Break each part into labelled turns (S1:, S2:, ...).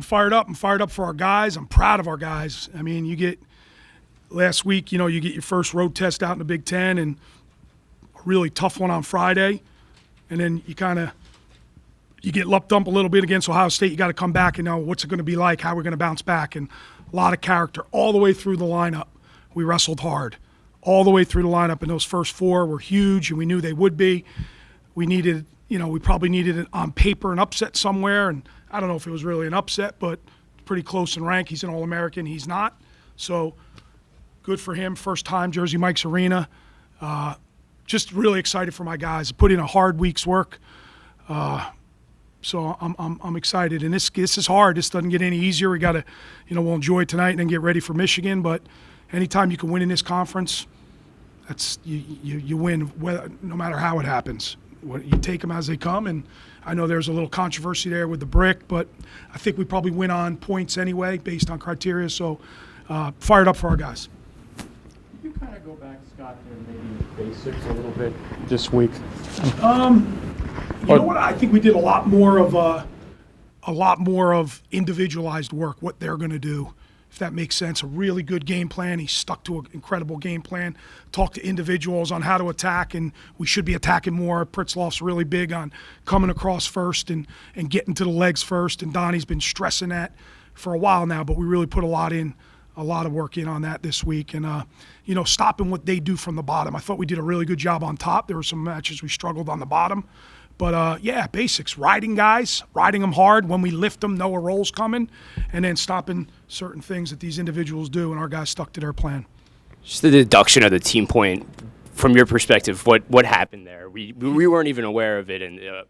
S1: fired up. I'm fired up for our guys. I'm proud of our guys. I mean, last week, you get your first road test out in the Big Ten and a really tough one on Friday. And then you get lumped up a little bit against Ohio State. You got to come back and know what's it going to be like, how we're going to bounce back. And a lot of character all the way through the lineup. We wrestled hard all the way through the lineup, and those first 4 were huge, and we knew they would be. We needed, we probably needed it on paper an upset somewhere, and I don't know if it was really an upset, but pretty close in rank. He's an All-American. He's not. So good for him. First time, Jersey Mike's Arena. Just really excited for my guys. Put in a hard week's work. So I'm excited, and this is hard. This doesn't get any easier. We got to, we'll enjoy it tonight and then get ready for Michigan. But anytime you can win in this conference, that's you win, no matter how it happens. You take them as they come, and I know there's a little controversy there with the brick, but I think we probably win on points anyway based on criteria. So fired up for our guys.
S2: Can you kind of go back, Scott, to maybe basics a little bit this week?
S1: You know what? I think we did a lot more of individualized work, what they're going to do, if that makes sense. A really good game plan. He stuck to an incredible game plan. Talked to individuals on how to attack, and we should be attacking more. Pritzloff's really big on coming across first and getting to the legs first, and Donnie's been stressing that for a while now, but we really put a lot of work in on that this week. And, stopping what they do from the bottom. I thought we did a really good job on top. There were some matches we struggled on the bottom. But, basics. Riding guys, riding them hard. When we lift them, know a roll's coming. And then stopping certain things that these individuals do, and our guys stuck to their plan.
S3: Just the deduction of the team point, from your perspective, what happened there? We weren't even aware of it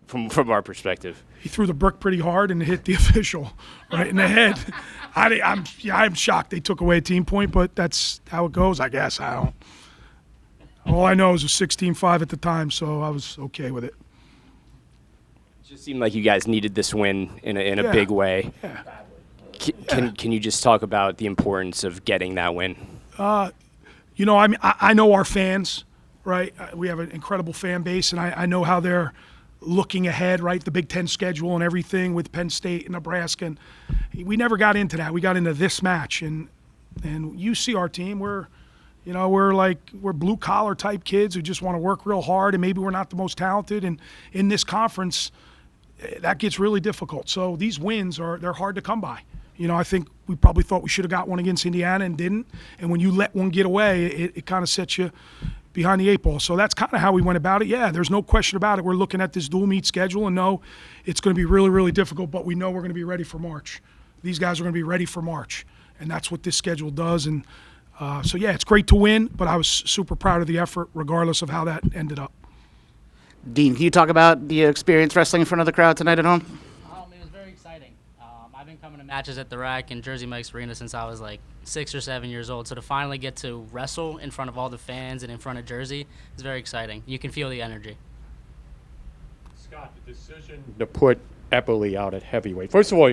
S3: from our perspective.
S1: He threw the brick pretty hard and hit the official right in the head. I'm shocked they took away a team point, but that's how it goes, I guess. All I know is it was 16-5 at the time, so I was okay with it.
S3: Just seemed like you guys needed this win in a big way.
S1: Yeah.
S3: Can you just talk about the importance of getting that win?
S1: I know our fans, right? We have an incredible fan base, and I know how they're looking ahead, right? The Big Ten schedule and everything with Penn State and Nebraska. And we never got into that. We got into this match, and you see our team. We're blue collar type kids who just want to work real hard, and maybe we're not the most talented. And in this conference, that gets really difficult. So these wins they're hard to come by. I think we probably thought we should have got one against Indiana and didn't. And when you let one get away, it kind of sets you behind the 8 ball. So that's kind of how we went about it. Yeah, there's no question about it. We're looking at this dual meet schedule and know it's going to be really, really difficult, but we know we're going to be ready for March. These guys are going to be ready for March, and that's what this schedule does. And it's great to win, but I was super proud of the effort regardless of how that ended up.
S4: Dean, can you talk about the experience wrestling in front of the crowd tonight at home?
S5: It was very exciting. I've been coming to matches at the Rack and Jersey Mike's Arena since I was like 6 or 7 years old. So to finally get to wrestle in front of all the fans and in front of Jersey is very exciting. You can feel the energy.
S2: Scott, the decision to put Epperly out at heavyweight. First of all,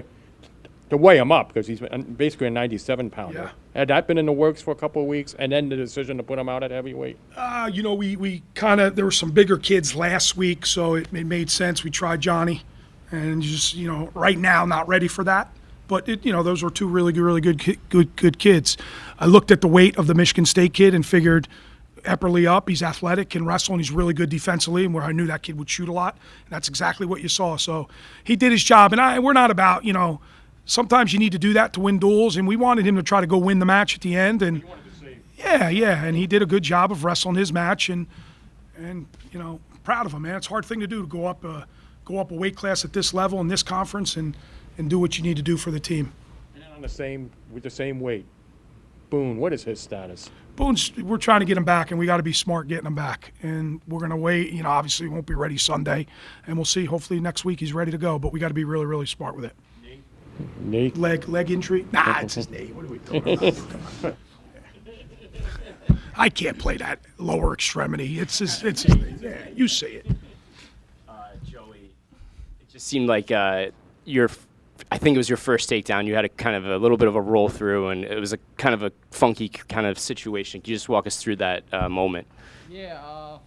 S2: to weigh him up, because he's basically a 97-pounder.
S1: Yeah.
S2: Had that been in the works for a couple of weeks, and then the decision to put him out at heavyweight?
S1: We kind of – there were some bigger kids last week, so it made sense. We tried Johnny, and just, right now not ready for that. But, those were two really good kids. I looked at the weight of the Michigan State kid and figured Epperly up. He's athletic, can wrestle, and he's really good defensively, and where I knew that kid would shoot a lot. And that's exactly what you saw. So he did his job. And we're not about, sometimes you need to do that to win duels, and we wanted him to try to go win the match at the end. And and he did a good job of wrestling his match, and proud of him, man. It's a hard thing to do to go up a weight class at this level in this conference and do what you need to do for the team.
S2: And then with the same weight, Boone, what is his status?
S1: Boone's, we're trying to get him back, and we got to be smart getting him back. And we're going to wait. Obviously he won't be ready Sunday, and we'll see. Hopefully next week he's ready to go, but we got to be really, really smart with it.
S2: Nate?
S1: Leg injury? Nah, it's his knee. What are we talking about? I can't play that lower extremity. It's his knee. Yeah, you see it.
S3: Joey, it just seemed like I think it was your first takedown. You had a little bit of a roll through, and it was a kind of a funky kind of situation. Can you just walk us through that moment?
S6: Yeah.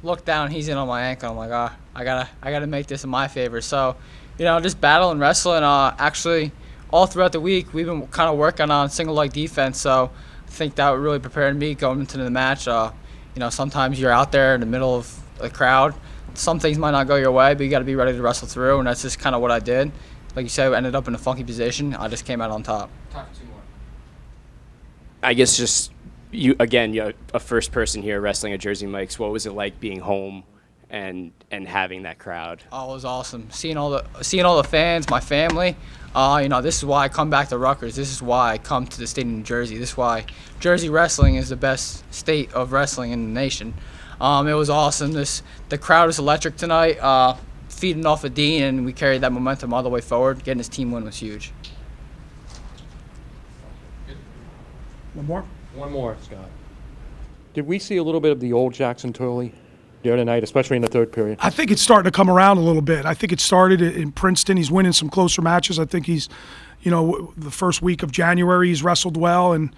S6: Look down. He's in on my ankle. I'm like, I gotta make this in my favor. So, just battle and wrestle, and actually all throughout the week we've been kind of working on single leg defense. So I think that really prepared me going into the match. Sometimes you're out there in the middle of the crowd. Some things might not go your way, but you got to be ready to wrestle through, and that's just kind of what I did. Like you said, I ended up in a funky position. I just came out on top.
S3: I guess just you again. You're a first person here wrestling at Jersey Mike's. What was it like being home and having that crowd?
S6: Oh, it was awesome. Seeing all the fans, my family. This is why I come back to Rutgers. This is why I come to the state of New Jersey. This is why Jersey wrestling is the best state of wrestling in the nation. It was awesome. The crowd was electric tonight. Feeding off of Dean, and we carried that momentum all the way forward. Getting his team win was huge.
S1: One more?
S2: One more, Scott. Did we see a little bit of the old Jackson Turley the other night, especially in the third period?
S1: I think it's starting to come around a little bit. I think it started in Princeton. He's winning some closer matches. I think he's, the first week of January, he's wrestled well, and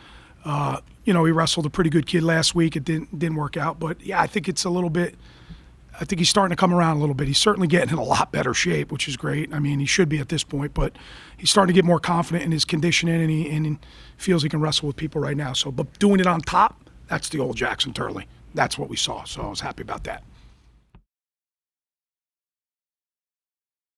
S1: he wrestled a pretty good kid last week. It didn't work out, but yeah, I think it's a little bit. I think he's starting to come around a little bit. He's certainly getting in a lot better shape, which is great. I mean, he should be at this point, but he's starting to get more confident in his conditioning, and he feels he can wrestle with people right now. So, but doing it on top, that's the old Jackson Turley. That's what we saw. So I was happy about that.